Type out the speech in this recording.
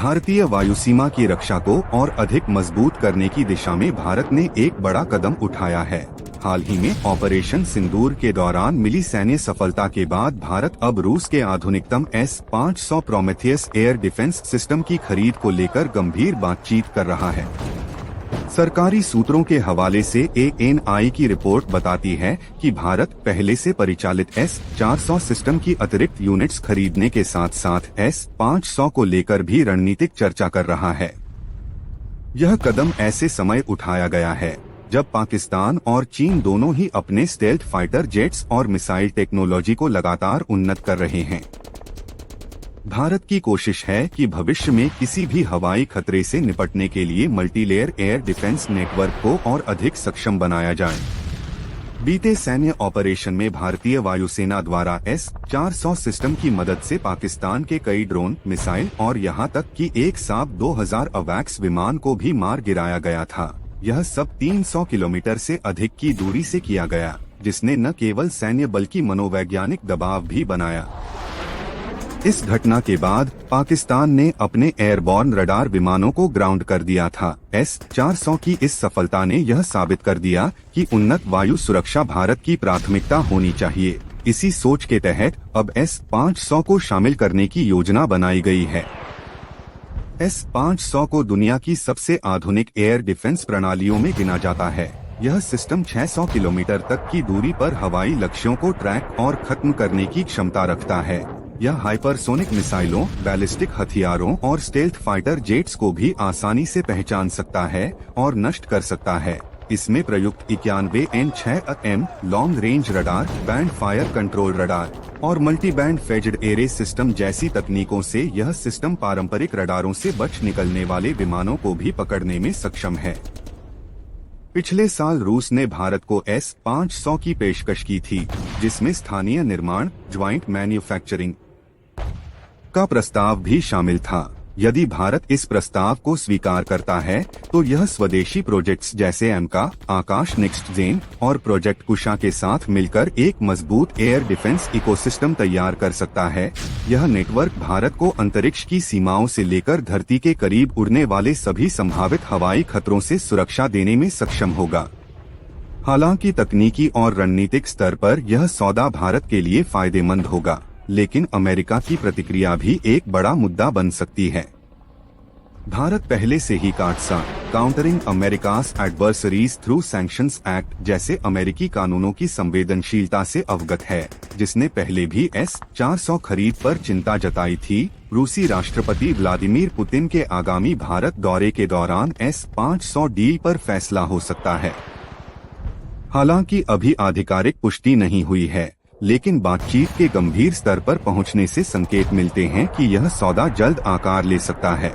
भारतीय वायुसीमा की रक्षा को और अधिक मजबूत करने की दिशा में भारत ने एक बड़ा कदम उठाया है। हाल ही में ऑपरेशन सिंदूर के दौरान मिली सैन्य सफलता के बाद भारत अब रूस के आधुनिकतम S-500 Prometheus air defence system की खरीद को लेकर गंभीर बातचीत कर रहा है। सरकारी सूत्रों के हवाले से ANI की रिपोर्ट बताती है कि भारत पहले से परिचालित S-400 सिस्टम की अतिरिक्त यूनिट्स खरीदने के साथ साथ S-500 को लेकर भी रणनीतिक चर्चा कर रहा है। यह कदम ऐसे समय उठाया गया है जब पाकिस्तान और चीन दोनों ही अपने स्टेल्थ फाइटर जेट्स और मिसाइल टेक्नोलॉजी को लगातार उन्नत कर रहे हैं। भारत की कोशिश है कि भविष्य में किसी भी हवाई खतरे से निपटने के लिए मल्टीलेयर एयर डिफेंस नेटवर्क को और अधिक सक्षम बनाया जाए। बीते सैन्य ऑपरेशन में भारतीय वायुसेना द्वारा S-400 सिस्टम की मदद से पाकिस्तान के कई ड्रोन, मिसाइल और यहां तक कि एक साब 2000 अवैक्स विमान को भी मार गिराया गया था। यह सब 300 किलोमीटर से अधिक की दूरी से किया गया, जिसने न केवल सैन्य बल्कि मनोवैज्ञानिक दबाव भी बनाया। इस घटना के बाद पाकिस्तान ने अपने एयरबॉर्न रडार विमानों को ग्राउंड कर दिया था। S-400 की इस सफलता ने यह साबित कर दिया कि उन्नत वायु सुरक्षा भारत की प्राथमिकता होनी चाहिए। इसी सोच के तहत अब S-500 को शामिल करने की योजना बनाई गई है। S-500 को दुनिया की सबसे आधुनिक एयर डिफेंस प्रणालियों में गिना जाता है। यह सिस्टम 600 किलोमीटर तक की दूरी पर हवाई लक्ष्यों को ट्रैक और खत्म करने की क्षमता रखता है। यह हाइपरसोनिक मिसाइलों, बैलिस्टिक हथियारों और स्टेल्थ फाइटर जेट्स को भी आसानी से पहचान सकता है और नष्ट कर सकता है। इसमें प्रयुक्त 91 N6M long range radar, band fire control radar और multi band phased array system जैसी तकनीकों से यह सिस्टम पारंपरिक रडारों से बच निकलने वाले विमानों को भी पकड़ने में सक्षम है। पिछले साल रूस ने भारत को S-500 की पेशकश की थी, जिसमें स्थानीय निर्माण, ज्वाइंट मैन्युफैक्चरिंग का प्रस्ताव भी शामिल था। यदि भारत इस प्रस्ताव को स्वीकार करता है तो यह स्वदेशी प्रोजेक्ट्स जैसे एमका, आकाश नेक्स्ट जेन और प्रोजेक्ट कुशा के साथ मिलकर एक मजबूत एयर डिफेंस इकोसिस्टम तैयार कर सकता है। यह नेटवर्क भारत को अंतरिक्ष की सीमाओं से लेकर धरती के करीब उड़ने वाले सभी संभावित हवाई खतरों से सुरक्षा देने में सक्षम होगा। हालांकि तकनीकी और रणनीतिक स्तर पर यह सौदा भारत के लिए फायदेमंद होगा, लेकिन अमेरिका की प्रतिक्रिया भी एक बड़ा मुद्दा बन सकती है। भारत पहले से ही CAATSA countering America's adversaries through sanctions act जैसे अमेरिकी कानूनों की संवेदनशीलता से अवगत है, जिसने पहले भी S-400 खरीद पर चिंता जताई थी। रूसी राष्ट्रपति व्लादिमीर पुतिन के आगामी भारत दौरे के दौरान S-500 डील पर फैसला हो सकता है। हालांकि अभी आधिकारिक पुष्टि नहीं हुई है, लेकिन बातचीत के गंभीर स्तर पर पहुंचने से संकेत मिलते हैं कि यह सौदा जल्द आकार ले सकता है।